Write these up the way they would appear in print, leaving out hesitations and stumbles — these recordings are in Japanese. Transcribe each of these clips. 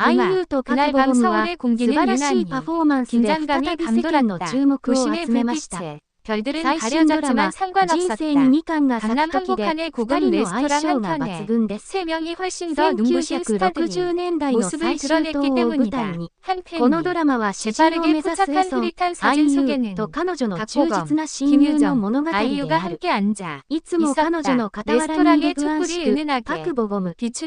아이유とパクボゴムは素晴らしいパフォーマンスで再び世間の注目を集めました。最新ドラマ、人生に2巻が咲く時で、2人の相性が抜群です。1960年代の最終島を舞台に、このドラマは詩人を目指すエソン、愛優と彼女の忠実な親友の物語である。いつも彼女の傍らにいる不安しく、パクボゴム。しか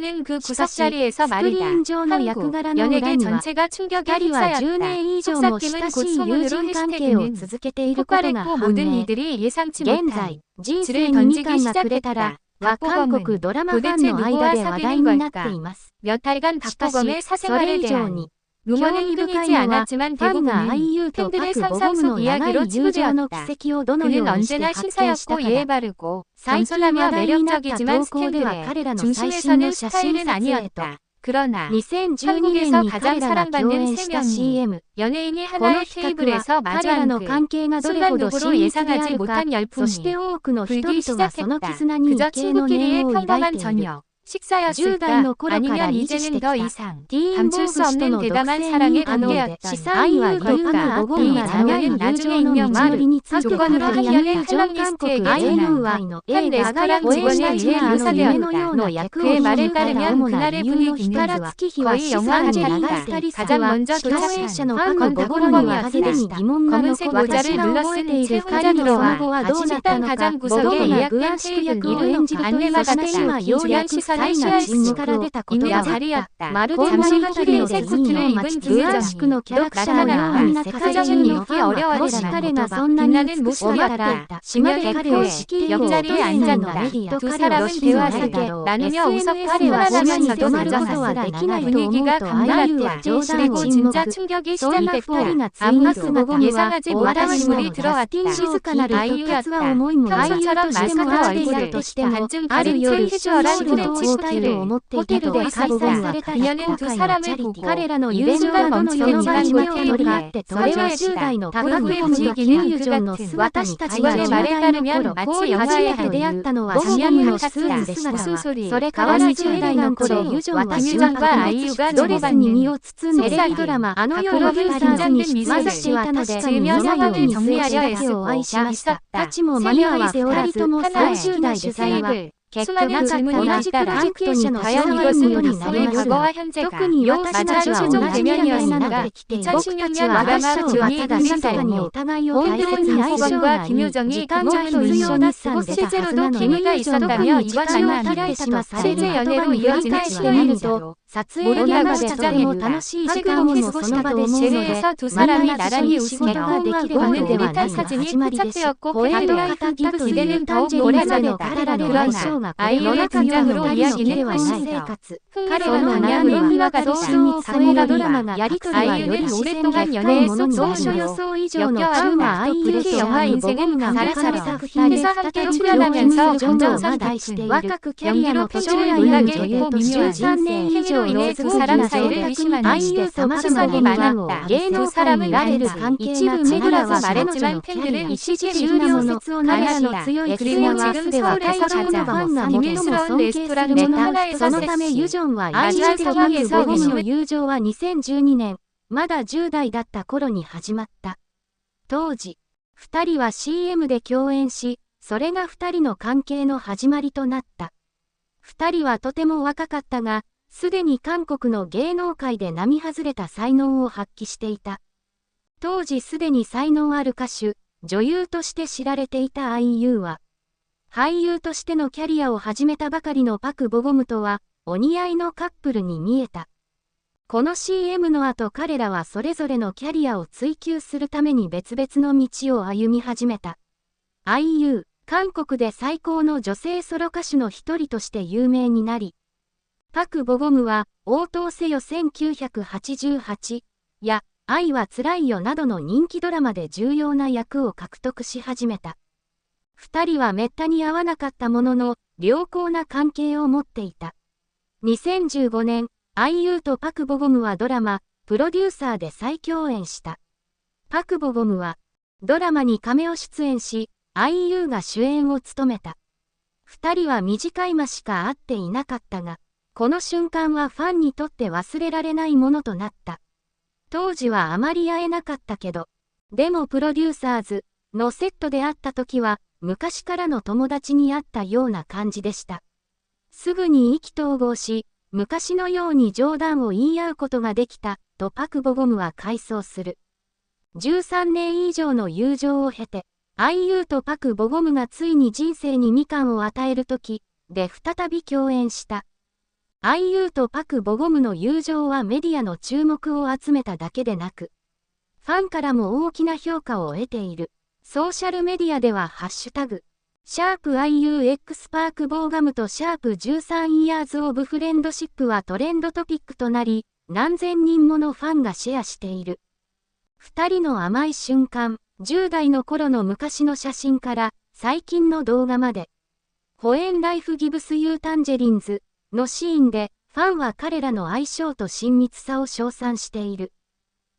し、スクリーン上の役柄の裏には、2人は10年以上も親しい友人関係を続けていることが判明。現在、人生に2巻がくれたら、韓国ドラマファンの間で話題になっています。しかし、それ以上に、興味深いのは、ファンが愛優とパクボゴムの長い友情の軌跡をどのようにして発見したかだ。最近話題になった投稿では彼らの最新の写真撮影と、2012年に彼らが共演した CM。この企画は彼らの関係がどれほど親密であるか、そして多くの人々がその絆に畏敬の念を抱いている。10代の頃から維持してきたティーンボーグ氏との独占にあの愛優とパクボゴムが長い友情の道のりについて語り合ったジョン韓国アイヌーは映画が応援したちなあの夢のような役を引いた主な理由の一つは資産に流したリスクは共演者のパクボゴムにはすでに疑問が残る私が覚えている2人のその後はどうなったのかボゴムがグアンシク役を演じるとそして今ようやく最後沈黙から出たことが分かった。まるで物語の次の街グアンシクのキャラクターがみんな世界中のファンはもし彼がそんなに美しかったら島で彼を敷居を落とせないのメディアと彼を信用するだろう。SNS 彼は島に泊まることはできないと思うと愛優は冗談を沈黙。そんな二人がついにパクボゴムは私の静かなる復活は思いも愛優としてもあっているとしてもある夜ショールのスタイルを持っていたと開催された今回のチャリティー。彼らの友情がどのように番組を取り合ってそれは10代のパクボゴムとキム・ユジョンの私たちが10代の頃初めて出会ったのはシアムのスーツでしたわ。それから20代の頃ユジョンはシュンパクのドレスに身を包んでテレビドラマあの夜フーターズに出演していたので皆ように数字だけを愛しました。たちも間に合わせおらずとも30代でさえは結局同じプロジェクトに携わることになりますが、特に私たちは同じキャラになってきて、僕たちは私たちはただ静かにお互いを大切に相性がいい、時間が必要だったんでたはずなのに、特に時間を開いたとされる言葉に繰り返してみると、撮影現場でとても楽しい時間を過ごしたと思うので、また一緒に仕事ができればのではないが始まりです。ポエトカタギブというタンジェリンまでの彼らの相性がこれの中の二人のではない生活。彼らの悩みは想像を超えるドラマがやりとりはより自然で深いものになる予想以上の中が愛優とパクボゴムがさらされた二人再び病気するジョンをまだしている。若くキャリアの年寄りの女優と13年以上の大きな選択に愛優とパクボゴムは芸能界にられる関係なチェグラは彼女のキャリアに終了説を彼らの強いクリアはでは過去のファンが最も尊敬するネタ。そのためユジョンは愛優とパクボゴムの友情は2012年、まだ10代だった頃に始まった。当時、二人は CM で共演し、それが二人の関係の始まりとなった。二人はとても若かったが、すでに韓国の芸能界で並外れた才能を発揮していた。当時すでに才能ある歌手、女優として知られていた愛優は、俳優としてのキャリアを始めたばかりのパクボゴムとは、お似合いのカップルに見えた。この CM の後彼らはそれぞれのキャリアを追求するために別々の道を歩み始めた。愛優、韓国で最高の女性ソロ歌手の一人として有名になり、パクボゴムは、応答せよ1988や、愛はつらいよなどの人気ドラマで重要な役を獲得し始めた。二人はめったに会わなかったものの、良好な関係を持っていた。2015年、愛優とパクボゴムはドラマ、プロデューサーで再共演した。パクボゴムは、ドラマにカメオ出演し、愛優が主演を務めた。二人は短い間しか会っていなかったが、この瞬間はファンにとって忘れられないものとなった。当時はあまり会えなかったけど、でもプロデューサーズのセットで会った時は、昔からの友達に会ったような感じでした。すぐに意気投合し、昔のように冗談を言い合うことができた、とパク・ボゴムは回想する。13年以上の友情を経て、IU とパク・ボゴムがついに人生にみかんを与える時で再び共演した。IU とパク・ボゴムの友情はメディアの注目を集めただけでなく、ファンからも大きな評価を得ている。ソーシャルメディアではハッシュタグ、#IUX パークボーガムと#13 years of friendship はトレンドトピックとなり、何千人ものファンがシェアしている。二人の甘い瞬間、10代の頃の昔の写真から最近の動画まで。ホエンライフギブスユータンジェリンズのシーンでファンは彼らの相性と親密さを称賛している。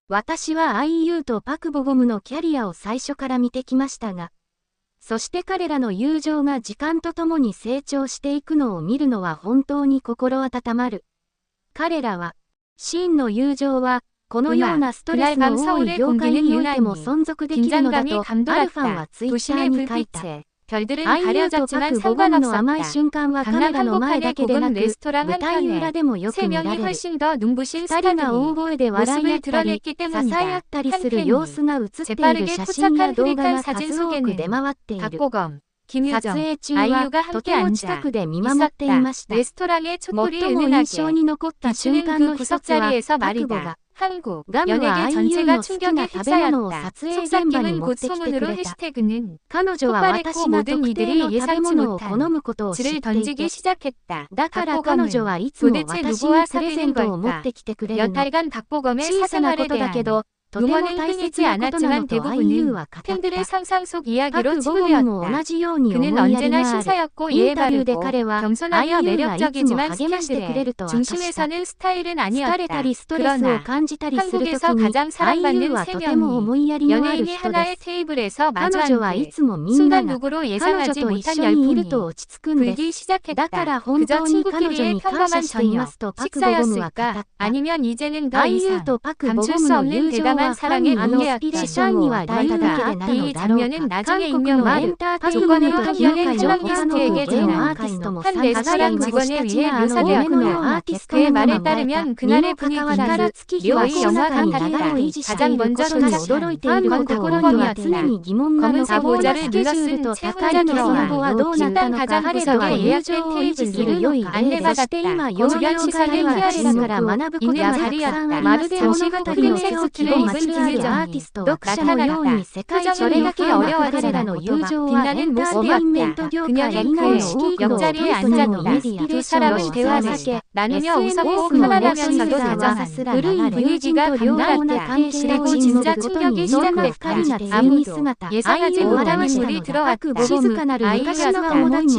私は IU とパク・ボゴムのキャリアを最初から見てきましたが、そして彼らの友情が時間とともに成長していくのを見るのは本当に心温まる。彼らは、真の友情は、このようなストレスの多い業界においても存続できるのだと、あるファンはツイッターに書いた。IU とパク・ボゴムの甘い瞬間はカメラの前だけでなく、舞台裏でもよく見られる。二人が大声で笑い合ったり、支え合ったりする様子が映っている写真や動画が数多く出回っている。撮影中はとても近くで見守っていました。最も印象に残った瞬間の一つは、パクボが、ガムは IU の好きな食べ物を撮影現場に持ってきてくれた。彼女は私が特定の食べ物を好むことを知っていて、だから彼女はいつも私にプレゼントを持ってきてくれるの。小さなことだけど、とても大切なことなのと IU は語った。パク・ボゴムも同じように思いやりがある。インタビューで彼は IU がいつも励ましてくれると明かした。疲れたりストレスを感じたりするときに IU はとても思いやりのある人です。彼女はいつもみんなが彼女と一緒にいると落ち着くんです。だから本当に彼女に感謝していますとパク・ボゴムは語った。IU とパク・ボゴムの友情は사랑의 문제였다. 이 장면은 나중에 익명화 조건으로 협연의 저널리스트에게 전화 한 레스토랑 직원에 의해 묘사되었다. 그의 말에 따르면 그날의 분위기는 묘의 영화가 다르다. 가장 먼저 도착한 건 탁구공이었다. 검은색 모자를 눌렀은 채 혼자 들어와 식당 가장 구석에 예약된 테이블로 안내받았다. 주변 시선을 피할 수 있는 자리였다. 정식 크림색 수트를 입은 김유정이 나타나갔다. 표정은 읽기 어려웠지만 빛나는 모습이었다. 그녀는 그 옆자리에 앉았다. 두 사람은 대화를 나누며 웃었고 편안하면서도 다정한 그런 분위기가 감돌았다. 그리고 진짜 충격이 시작됐다. 아무도 예상하지 못한 인물이 들어왔다. 아이유였다.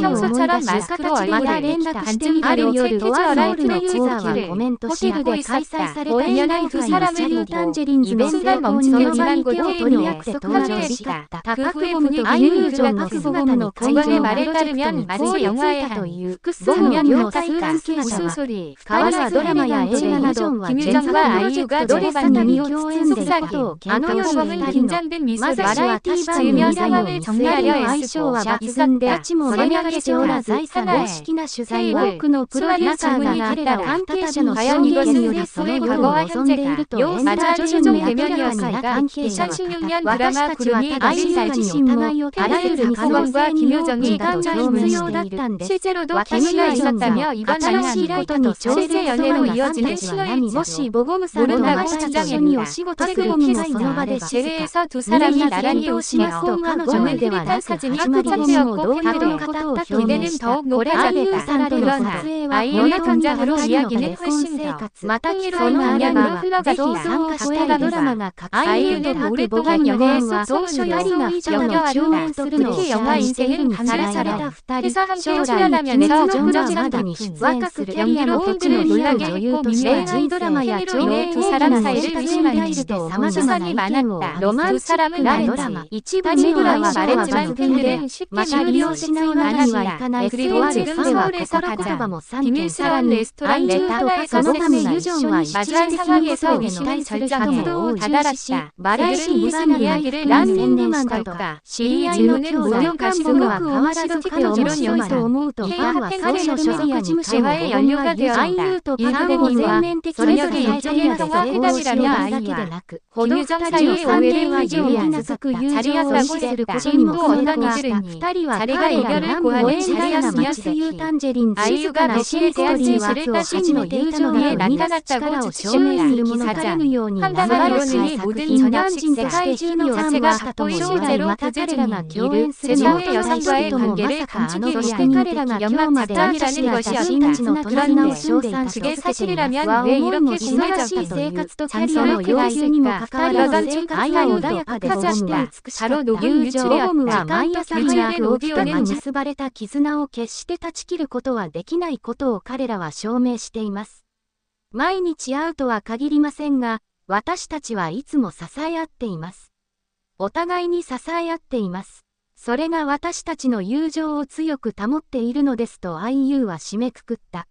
평소처럼 마스크로 얼굴을 반쯤 가린 채 캐주얼한 트레이닝복귀를 혹이 보고 있었다. 그녀는 두 사람을 보고 순간 멈추며 지난 곳 테이블에 합류했다. 그 후에 분위기는 흘렀다. 직원의 말에 따르면 마치 영화의 한 장면이었달까. 웃음소리, 가와사 드라마야 넘치고 김유정과 아이유가 주고받는 속삭이, 탁구공은 긴장된 미소를 지으며 상황을 정리하려 애쓰고 있었다. 설명하기 좋아 하나의 테이블, 수많은 질문이 잇따라 과연 이것은 리스의 과거와 현재가 맞아 최종 대면이었을까? 2016년 드라마 구름이 다시 자신이 아이유 탁구공과 김효정이 깜짝이야. 실제로도 케미가 있었다며 이번 아이유도 실제 연애로 이어지는 신호일지 모른다고 주장했다. 최근 키스 제외에서 두 사람이 나란히 웃으며 오늘 트윗한 사진이 포착되었고 팬들의 기대는 더욱 높아졌다. 그러나 아이유의 등장으로 이야기는 훨씬 더 흥미로운 방향으로 흘러가도 가스타가 ラマが아이유의 오랫동안 연애에서2人以上の共演するのを期待しているにさらされた2人、将来鬼滅のドラマに出演するキャリアのフェチの女優として恋愛ドラマや長編映画の主演に対して様々な意見をロマンチックなドラマ、一部には相性は抜群で、また利用しないわけにはいかないとあるファンは心言葉も3件、さらに아이유とカノダムが一緒は一時的に嘘に期待する人も多いし、バラエティ番組ランニングマンだとか、知り合いの兄弟かすぐは変わらず彼女面白いと思うとファンはソーシャルメディアに事務所の本話で아이유とカノを全面的にそれぞれのキャリアで成功しようだけでなく、人2人の3年以上に続く友情を維持することにも成功した2人は彼らが南部エンダな街でユータンジェリン静かなシーストリーワーツを始めていたのだと生み出す力を証明するものからぬように素晴らしい作品が世界中のファンはしたとも将来また彼らが共演するのを期待してともまさかそして彼らが今日まで明かした写真たちの絆を称賛し続けていますは思いも素晴らしい生活とキャリアの要求にもかかわらず生活が穏やかでホームは美しかった友情ホームは毎朝早く起きても結ばれた絆を決して断ち切ることはできないことを彼らは証明しています。毎日会うとは限りませんが、私たちはいつも支え合っています。お互いに支え合っています。それが私たちの友情を強く保っているのですとIUは締めくくった。